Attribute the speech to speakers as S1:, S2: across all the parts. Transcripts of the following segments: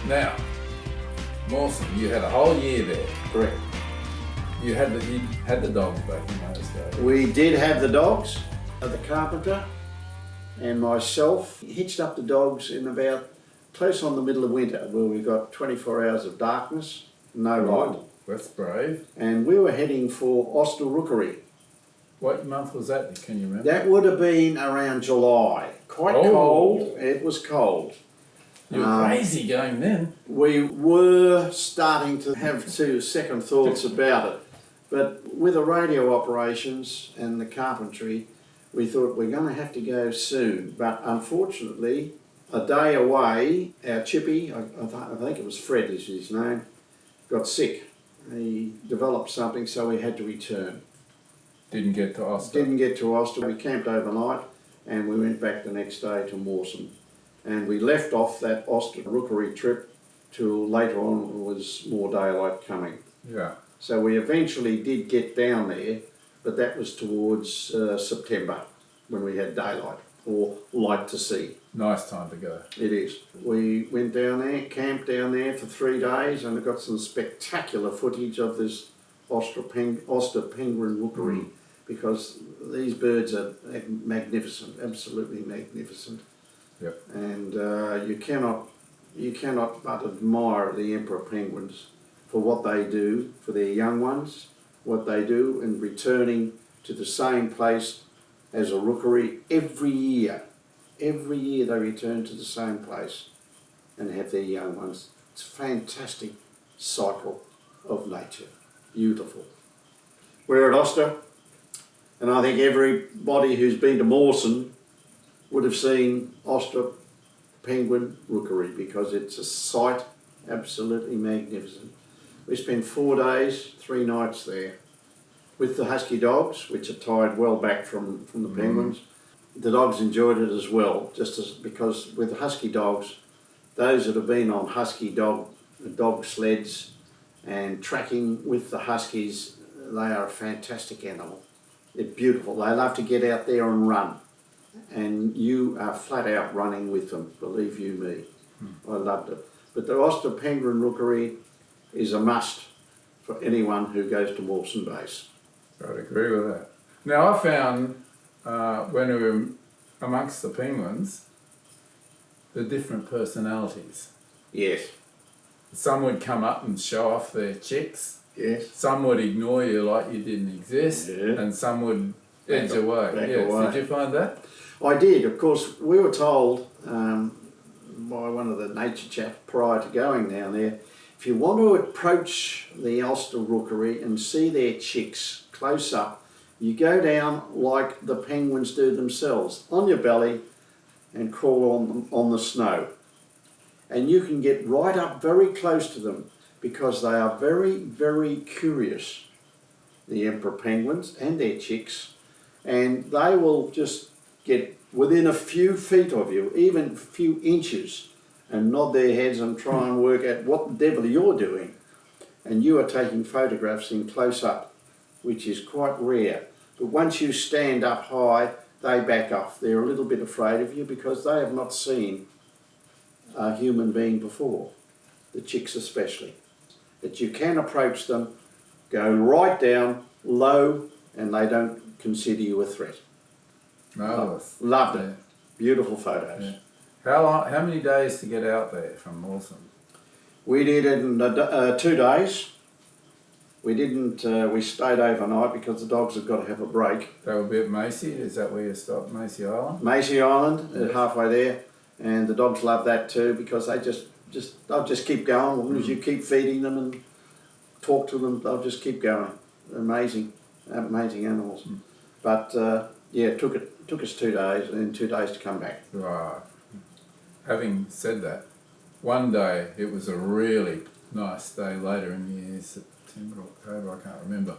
S1: Now, Mawson, you had a whole year there.
S2: Correct.
S1: You had the dogs back in those days.
S2: We did have the dogs. The carpenter and myself hitched up the dogs in about close on the middle of winter, where we got 24 hours of darkness, no light.
S1: Oh, that's brave.
S2: And we were heading for Rookery.
S1: What month was that? Can you remember?
S2: That would have been around July. Quite cold. It was cold.
S1: You were crazy going then.
S2: We were starting to have second thoughts about it. But with the radio operations and the carpentry, we thought we're going to have to go soon. But unfortunately, a day away, our chippy, I think it was Fred is his name, got sick. He developed something, so we had to return.
S1: Didn't get to Oster.
S2: Didn't get to Oster. We camped overnight and we went back the next day to Mawson. And we left off that Rookery trip till later on was more daylight coming.
S1: Yeah.
S2: So we eventually did get down there, but that was towards September when we had daylight or light to see.
S1: Nice time to go.
S2: It is. We went down there, camped down there for 3 days, and got some spectacular footage of this Oster penguin rookery, because these birds are magnificent, absolutely magnificent.
S1: Yep.
S2: And you cannot but admire the emperor penguins for what they do for their young ones, what they do in returning to the same place as a rookery every year. Every year they return to the same place and have their young ones. It's a fantastic cycle of nature. Beautiful. We're at Oster, and I think everybody who's been to Mawson would have seen Oster penguin rookery, because it's a sight absolutely magnificent. We spent 4 days, 3 nights there with the husky dogs, which are tied well back from the penguins. The dogs enjoyed it as well, because with the husky dogs, those that have been on husky dog sleds and tracking with the huskies, they are a fantastic animal. They're beautiful. They love to get out there and run. And you are flat out running with them, believe you me. I loved it. But the Oster penguin rookery is a must for anyone who goes to Mawson Base.
S1: I'd agree with that. Now I found when we were amongst the penguins, the different personalities.
S2: Yes.
S1: Some would come up and show off their chicks.
S2: Yes.
S1: Some would ignore you like you didn't exist.
S2: Yeah.
S1: And some would edge away. Yes.
S2: Away.
S1: Did you find that?
S2: I did. Of course, we were told by one of the nature chaps prior to going down there, if you want to approach the Oster rookery and see their chicks close up, you go down like the penguins do themselves, on your belly, and crawl on the snow. And you can get right up very close to them, because they are very, very curious, the emperor penguins and their chicks, and they will just get within a few feet of you, even a few inches, and nod their heads and try and work out what the devil you're doing. And you are taking photographs in close up, which is quite rare. But once you stand up high, they back off. They're a little bit afraid of you because they have not seen a human being before, the chicks especially. But you can approach them, go right down, low, and they don't consider you a threat.
S1: Marvellous.
S2: Loved it. Beautiful photos.
S1: Yeah. How many days to get out there from Mawson?
S2: We did it in 2 days. We didn't. We stayed overnight because the dogs have got to have a break.
S1: They were a bit Macy. Is that where you stopped, Macy Island?
S2: Macy Island, halfway there, and the dogs love that too, because they they'll just keep going as long as you keep feeding them and talk to them. They'll just keep going. Amazing animals. But yeah, it took us 2 days, and then 2 days to come back.
S1: Right. Having said that, one day, it was a really nice day later in the year, September, October, I can't remember.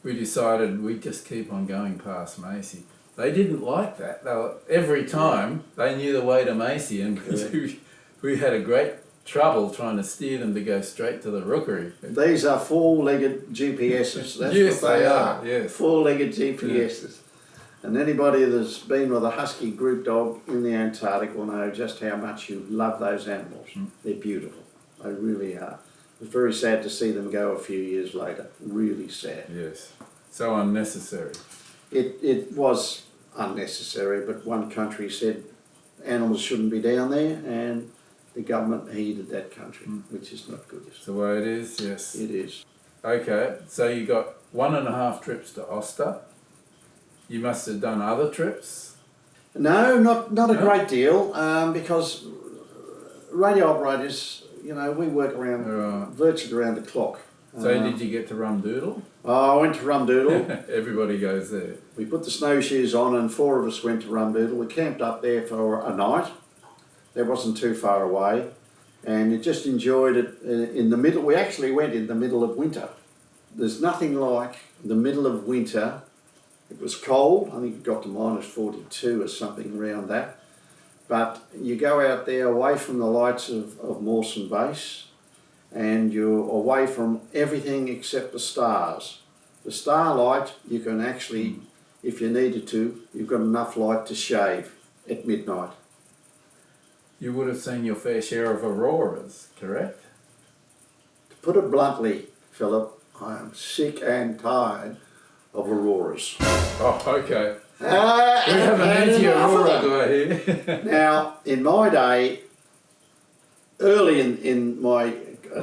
S1: We decided we'd just keep on going past Macy. They didn't like that. Every time they knew the way to Macy, and we had a great trouble trying to steer them to go straight to the rookery.
S2: These are 4-legged GPSs. That's
S1: yes,
S2: what they are.
S1: Yes.
S2: 4-legged GPSs. And anybody that's been with a husky group dog in the Antarctic will know just how much you love those animals. They're beautiful. They really are. It was very sad to see them go a few years later. Really sad.
S1: Yes. So unnecessary.
S2: It was unnecessary, but one country said animals shouldn't be down there, and the government heeded that country, which is not good.
S1: It's the way it is, yes.
S2: It is.
S1: Okay, so you got 1.5 trips to Oster. You must have done other trips?
S2: No, not a great deal, because radio operators, you know, we work around virtually around the clock.
S1: So did you get to Rumdoodle?
S2: I went to Rumdoodle.
S1: Everybody goes there.
S2: We put the snowshoes on and 4 of us went to Rumdoodle. We camped up there for a night. That wasn't too far away. And you just enjoyed it in the middle. We actually went in the middle of winter. There's nothing like the middle of winter. It was cold. I think it got to -42 or something around that. But you go out there away from the lights of Mawson Base, and you're away from everything except the stars. The starlight, you can actually, if you needed to, you've got enough light to shave at midnight.
S1: You would have seen your fair share of auroras, correct?
S2: To put it bluntly, Philip, I am sick and tired of auroras.
S1: Oh, okay. We have an anti-aurora guy here.
S2: Now, in my day, early in my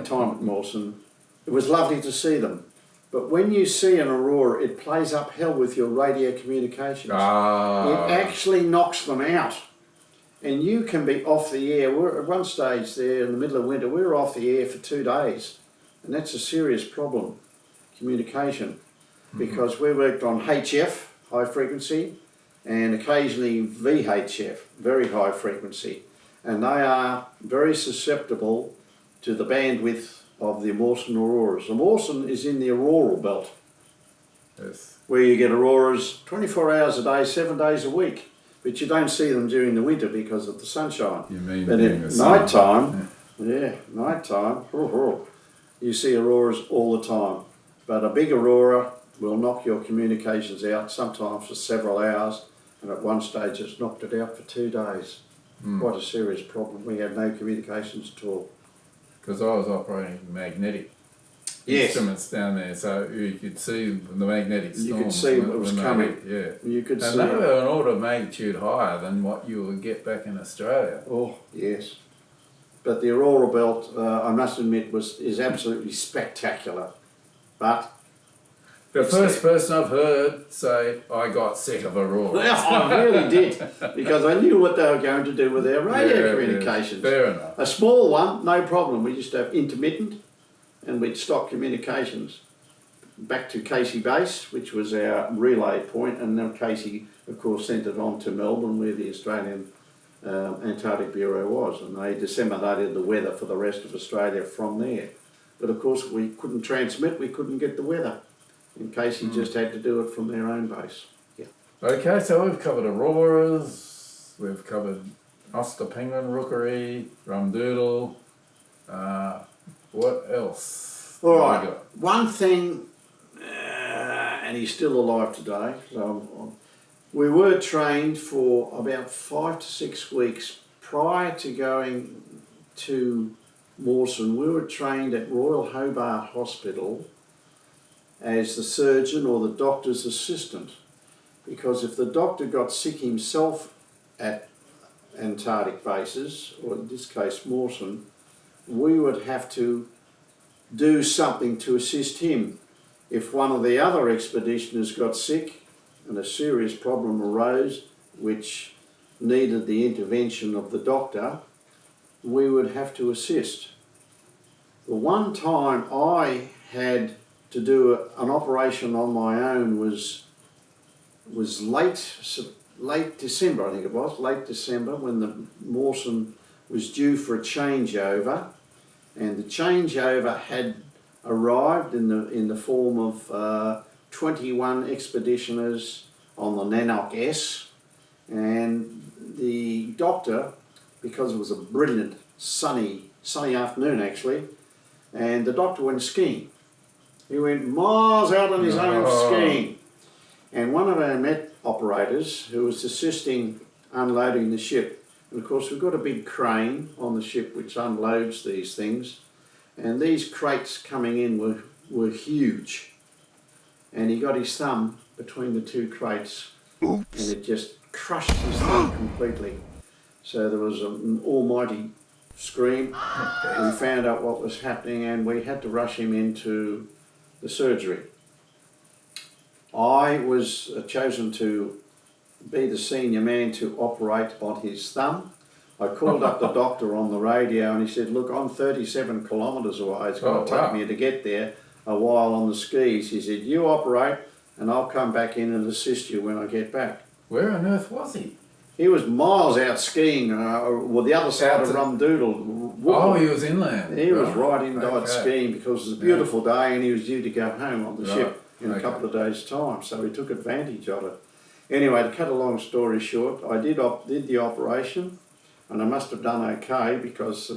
S2: time at Mawson, it was lovely to see them. But when you see an aurora, it plays up hell with your radio communications. It actually knocks them out. And you can be off the air. We're at one stage there in the middle of winter, we were off the air for 2 days. And that's a serious problem, communication. Because we worked on HF, high frequency, and occasionally VHF, very high frequency. And they are very susceptible to the bandwidth of the Mawson auroras. The Mawson is in the auroral belt,
S1: Yes.
S2: where you get auroras 24 hours a day, 7 days a week. But you don't see them during the winter because of the sunshine.
S1: You mean
S2: But
S1: during
S2: at
S1: the summer.
S2: night time, night time, you see auroras all the time. But a big aurora will knock your communications out, sometimes for several hours, and at one stage it's knocked it out for 2 days. Quite a serious problem. We had no communications at all.
S1: Because I was operating magnetic
S2: Yes.
S1: instruments down there, so you could see the magnetic storms.
S2: You could see what was
S1: when they
S2: coming.
S1: hit, yeah.
S2: You could
S1: And
S2: see.
S1: they were an order of magnitude higher than what you would get back in Australia.
S2: Oh, yes. But the auroral belt, I must admit, is absolutely spectacular. But
S1: The first person I've heard say, I got sick of Aurora.
S2: I really did, because I knew what they were going to do with their radio communications.
S1: Fair enough.
S2: A small one, no problem. We used to have intermittent, and we'd stop communications back to Casey Base, which was our relay point, and then Casey, of course, sent it on to Melbourne, where the Australian Antarctic Bureau was, and they disseminated the weather for the rest of Australia from there. But of course, we couldn't transmit, we couldn't get the weather, and Casey just had to do it from their own base.
S1: Okay, so we've covered auroras, we've covered Oster penguin rookery, Rumdoodle. What else?
S2: All
S1: have we
S2: right,
S1: got?
S2: one thing, and he's still alive today, so we were trained for about 5 to 6 weeks prior to going to Mawson. We were trained at Royal Hobart Hospital as the surgeon or the doctor's assistant, because if the doctor got sick himself at Antarctic bases, or in this case Mawson, we would have to do something to assist him. If one of the other expeditioners got sick and a serious problem arose which needed the intervention of the doctor, we would have to assist. The one time I had to do an operation on my own was late December, I think it was, late December, when the Mawson was due for a changeover, and the changeover had arrived in the form of 21 expeditioners on the Nanook S, and the doctor, because it was a brilliant sunny afternoon actually, and the doctor went skiing. He went miles out on his own skiing, and one of our operators who was assisting unloading the ship. And of course we've got a big crane on the ship which unloads these things, and these crates coming in were huge, and he got his thumb between the two crates. Oops. And it just crushed his thumb completely. So there was an almighty scream. We found out what was happening and we had to rush him into the surgery. I was chosen to be the senior man to operate on his thumb. I called up the doctor on the radio and he said, look, I'm 37 kilometres away. It's going to take me to get there a while on the skis. He said, you operate and I'll come back in and assist you when I get back.
S1: Where on earth was he?
S2: He was miles out skiing, well, the other side of Rumdoodle.
S1: Oh, he was inland.
S2: He was right inside skiing because it was a beautiful day and he was due to go home on the ship in a couple of days' time, so he took advantage of it. Anyway, to cut a long story short, I did the operation and I must have done okay because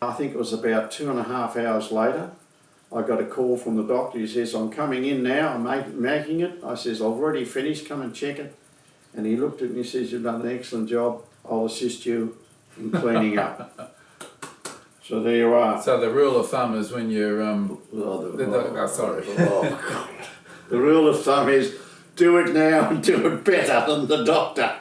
S2: I think it was about 2.5 hours later, I got a call from the doctor. He says, I'm coming in now, I'm making it. I says, I've already finished, come and check it. And he looked at me and he says, you've done an excellent job, I'll assist you in cleaning up. So there you are.
S1: So the rule of thumb is when you're, sorry.
S2: The rule of thumb is do it now and do it better than the doctor.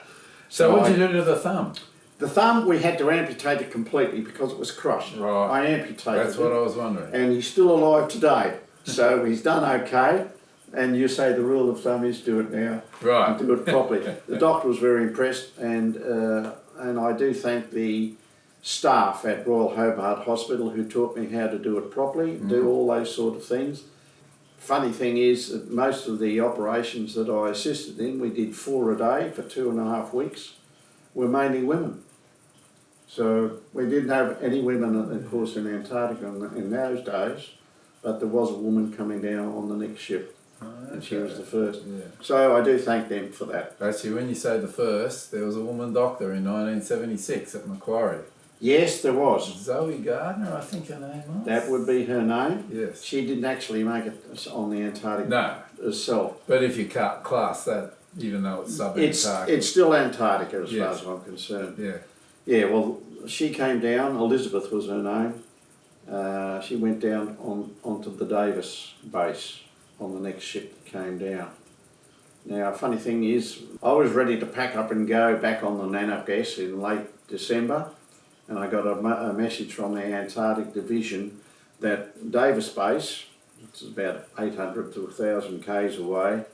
S1: So what did you do to the thumb?
S2: The thumb, we had to amputate it completely because it was crushed.
S1: Right.
S2: I amputated it.
S1: That's what I was wondering.
S2: And he's still alive today. So he's done okay. And you say the rule of thumb is do it now,
S1: right,
S2: and do it properly. The doctor was very impressed, and I do thank the staff at Royal Hobart Hospital who taught me how to do it properly, do all those sort of things. Funny thing is that most of the operations that I assisted in, we did 4 a day for 2.5 weeks, were mainly women. So we didn't have any women, of course, in Antarctica in those days, but there was a woman coming down on the next ship. And she was the first. Yeah. So I do thank them for that.
S1: Actually, when you say the first, there was a woman doctor in 1976 at Macquarie.
S2: Yes, there was.
S1: Zoe Gardner, I think her name was.
S2: That would be her name.
S1: Yes.
S2: She didn't actually make it on the Antarctic herself.
S1: But if you can't class that, even though it's sub-Antarctic.
S2: It's still Antarctica as far as I'm concerned.
S1: Yeah.
S2: Yeah, well, she came down, Elizabeth was her name. She went down onto the Davis base on the next ship that came down. Now, funny thing is, I was ready to pack up and go back on the Nanook S in late December, and I got a message from the Antarctic Division that Davis Base, which is about 800 to 1,000 k's away,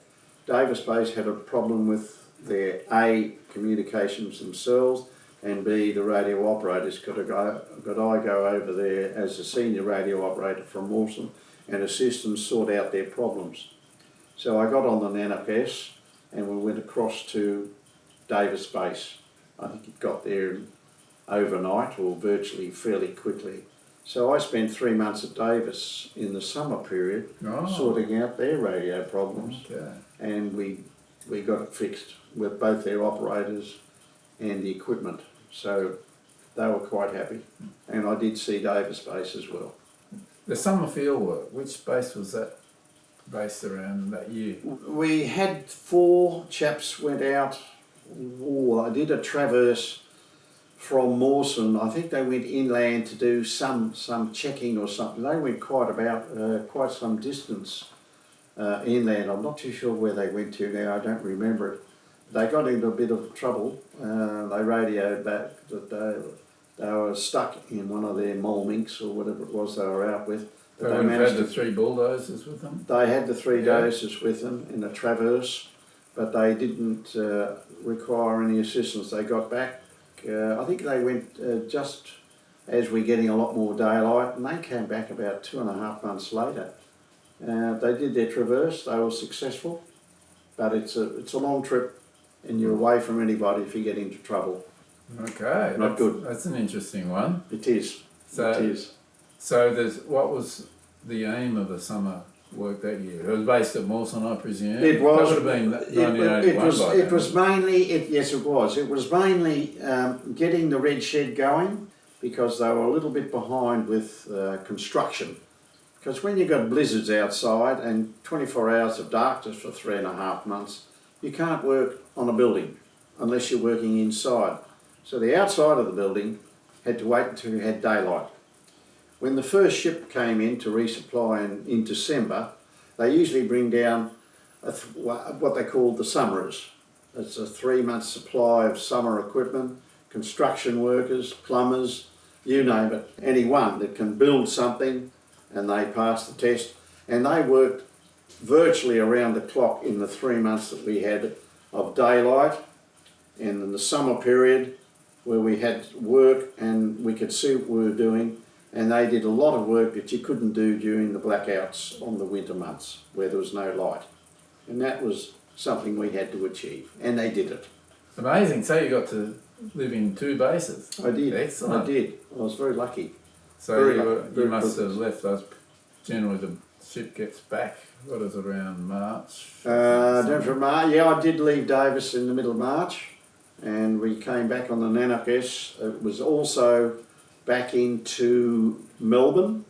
S2: Davis Base had a problem with their A, communications themselves, and B, the radio operators. Could I go over there as a senior radio operator from Mawson and assist them sort out their problems? So I got on the Nanook S and we went across to Davis Base. I think it got there overnight or virtually fairly quickly. So I spent 3 months at Davis in the summer period sorting out their radio problems.
S1: Okay.
S2: And we got it fixed with both their operators and the equipment. So they were quite happy. And I did see Davis Base as well.
S1: The summer field work, which base was that based around that year?
S2: We had 4 chaps went out. I did a traverse from Mawson. I think they went inland to do some checking or something. They went quite some distance inland. I'm not too sure where they went to now, I don't remember it. They got into a bit of trouble. They radioed back that they were stuck in one of their mole minks or whatever it was they were out with.
S1: They would have had the 3 bulldozers with them?
S2: They had the 3 dozers with them in a traverse, but they didn't require any assistance. They got back. I think they went just as we're getting a lot more daylight, and they came back about 2.5 months later. They did their traverse. They were successful, but it's a long trip, and you're away from anybody if you get into trouble.
S1: Okay,
S2: not good.
S1: That's an interesting one.
S2: It is. It is.
S1: So what was the aim of the summer work that year? It was based at Mawson, I presume.
S2: It was.
S1: That would have been 1981.
S2: It was mainly. Yes, it was. It was mainly getting the red shed going because they were a little bit behind with construction. Because when you've got blizzards outside and 24 hours of darkness for 3.5 months, you can't work on a building unless you're working inside. So the outside of the building had to wait until you had daylight. When the first ship came in to resupply in December, they usually bring down what they call the summerers. It's a 3-month supply of summer equipment, construction workers, plumbers, you name it, anyone that can build something, and they pass the test. And they worked virtually around the clock in the 3 months that we had of daylight, and in the summer period where we had work and we could see what we were doing, and they did a lot of work that you couldn't do during the blackouts on the winter months where there was no light. And that was something we had to achieve, and they did it.
S1: Amazing. So you got to live in 2 bases.
S2: I did.
S1: Excellent.
S2: I did. I was very lucky.
S1: So
S2: Very
S1: you must have
S2: privileged.
S1: left those. Generally, the ship gets back. What is it, around March?
S2: Yeah, I did leave Davis in the middle of March, and we came back on the Nanark-S. It was also back into Melbourne,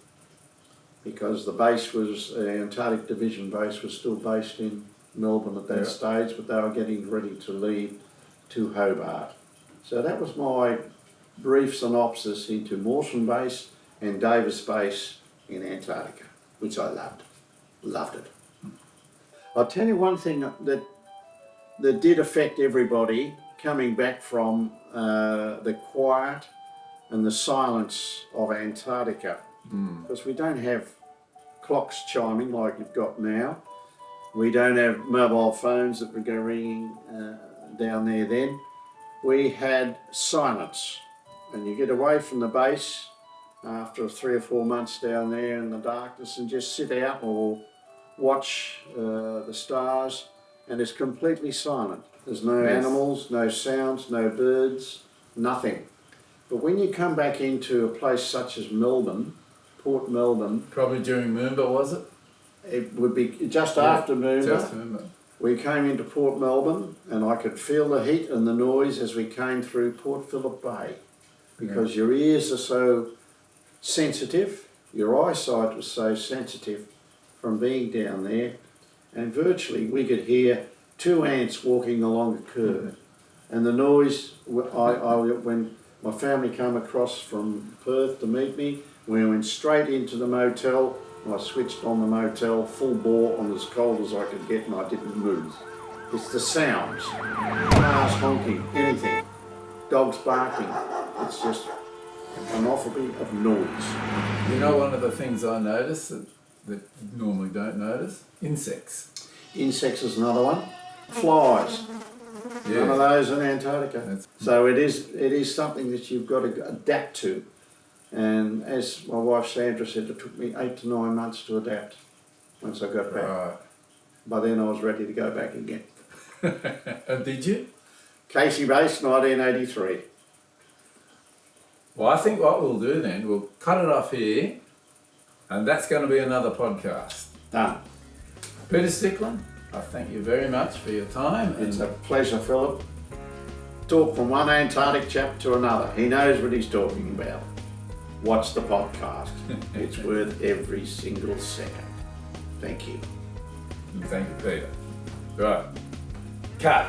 S2: because the base was, the Antarctic Division base was still based in Melbourne at that stage, but they were getting ready to leave to Hobart. So that was my brief synopsis into Mawson base and Davis base in Antarctica, which I loved. Loved it. I'll tell you one thing that did affect everybody coming back from the quiet and the silence of Antarctica, because we don't have clocks chiming like you've got now. We don't have mobile phones that would go ringing down there then. We had silence, and you get away from the base after 3 or 4 months down there in the darkness and just sit out or watch the stars, and it's completely silent. There's no animals, no sounds, no birds, nothing. But when you come back into a place such as Melbourne, Port Melbourne,
S1: Probably during Moomba, was it?
S2: it would be just after Moomba.
S1: Just Moomba.
S2: We came into Port Melbourne, and I could feel the heat and the noise as we came through Port Phillip Bay, because your ears are so sensitive, your eyesight was so sensitive from being down there, and virtually we could hear 2 ants walking along a curb. And the noise, when my family came across from Perth to meet me, we went straight into the motel. I switched on the motel full bore on as cold as I could get, and I didn't move. It's the sounds, cars honking, anything, dogs barking. It's just an awfully of noise.
S1: You know, one of the things I notice that you normally don't notice? Insects.
S2: Insects is another one. Flies.
S1: Yeah.
S2: None of those in Antarctica. So it is something that you've got to adapt to. And as my wife Sandra said, it took me 8 to 9 months to adapt once I got back.
S1: Right.
S2: By then I was ready to go back again.
S1: Did you?
S2: Casey Base, 1983.
S1: Well, I think what we'll do then, we'll cut it off here, and that's going to be another podcast.
S2: Done.
S1: Peter Stickland, I thank you very much for your time.
S2: It's a pleasure, Philip. Talk from one Antarctic chap to another. He knows what he's talking about. Watch the podcast. It's worth every single second. Thank you.
S1: And thank you, Peter. Right. Cut.